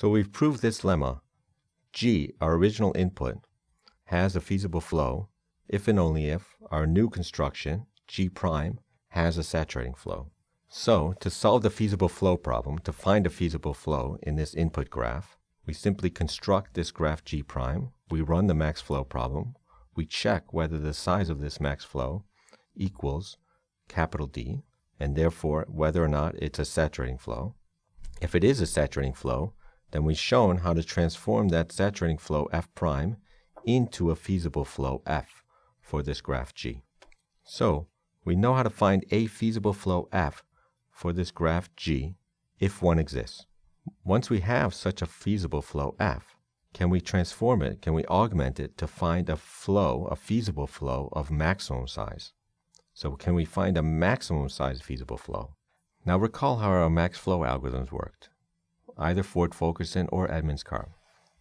So we've proved this lemma. G, our original input, has a feasible flow if and only if our new construction, G prime, has a saturating flow. So to solve the feasible flow problem, to find a feasible flow in this input graph, we simply construct this graph G prime, we run the max flow problem, we check whether the size of this max flow equals capital D, and therefore whether or not it's a saturating flow. If it is a saturating flow, then we've shown how to transform that saturating flow F prime into a feasible flow F for this graph G. So we know how to find a feasible flow F for this graph G if one exists. Once we have such a feasible flow F, can we transform it, can we augment it to find a flow, a feasible flow of maximum size? So can we find a maximum size feasible flow? Now recall how our max flow algorithms worked, either Ford-Fulkerson or Edmonds-Karp.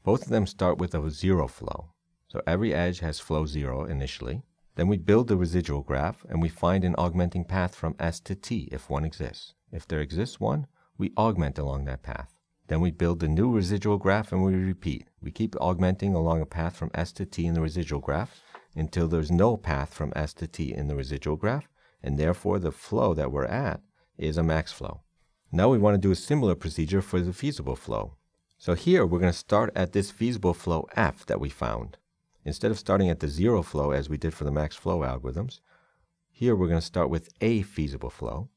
Both of them start with a zero flow. So every edge has flow 0 initially. Then we build the residual graph and we find an augmenting path from S to T if one exists. If there exists one, we augment along that path. Then we build the new residual graph and we repeat. We keep augmenting along a path from S to T in the residual graph until there's no path from S to T in the residual graph, and therefore the flow that we're at is a max flow. Now we want to do a similar procedure for the feasible flow. So here we're going to start at this feasible flow F that we found. Instead of starting at the zero flow as we did for the max flow algorithms, here we're going to start with a feasible flow.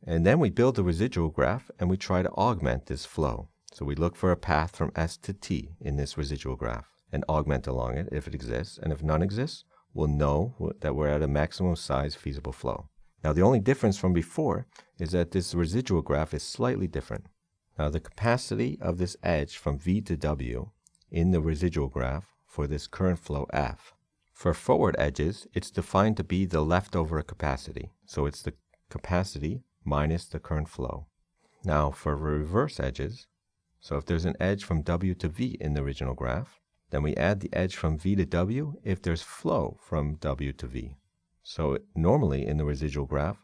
And then we build the residual graph and we try to augment this flow. So we look for a path from S to T in this residual graph and augment along it if it exists. And if none exists, we'll know that we're at a maximum size feasible flow. Now the only difference from before is that this residual graph is slightly different. Now the capacity of this edge from V to W in the residual graph for this current flow F. For forward edges, it's defined to be the leftover capacity. So it's the capacity minus the current flow. Now for reverse edges, so if there's an edge from W to V in the original graph, then we add the edge from V to W if there's flow from W to V. So normally in the residual graph,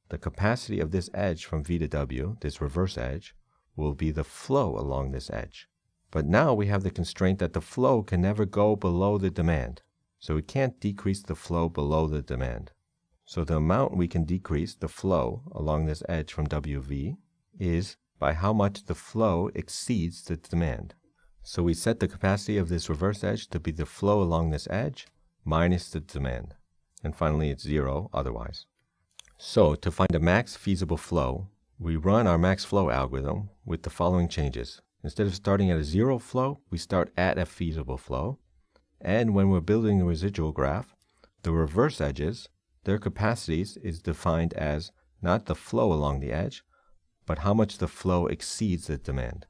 the capacity of this edge from V to W, this reverse edge, will be the flow along this edge. But now we have the constraint that the flow can never go below the demand. So we can't decrease the flow below the demand. So the amount we can decrease the flow along this edge from WV is by how much the flow exceeds the demand. So we set the capacity of this reverse edge to be the flow along this edge minus the demand. And finally it's 0 otherwise. So to find a max feasible flow, we run our max flow algorithm with the following changes. Instead of starting at a zero flow, we start at a feasible flow. And when we're building the residual graph, the reverse edges, their capacities is defined as not the flow along the edge, but how much the flow exceeds the demand.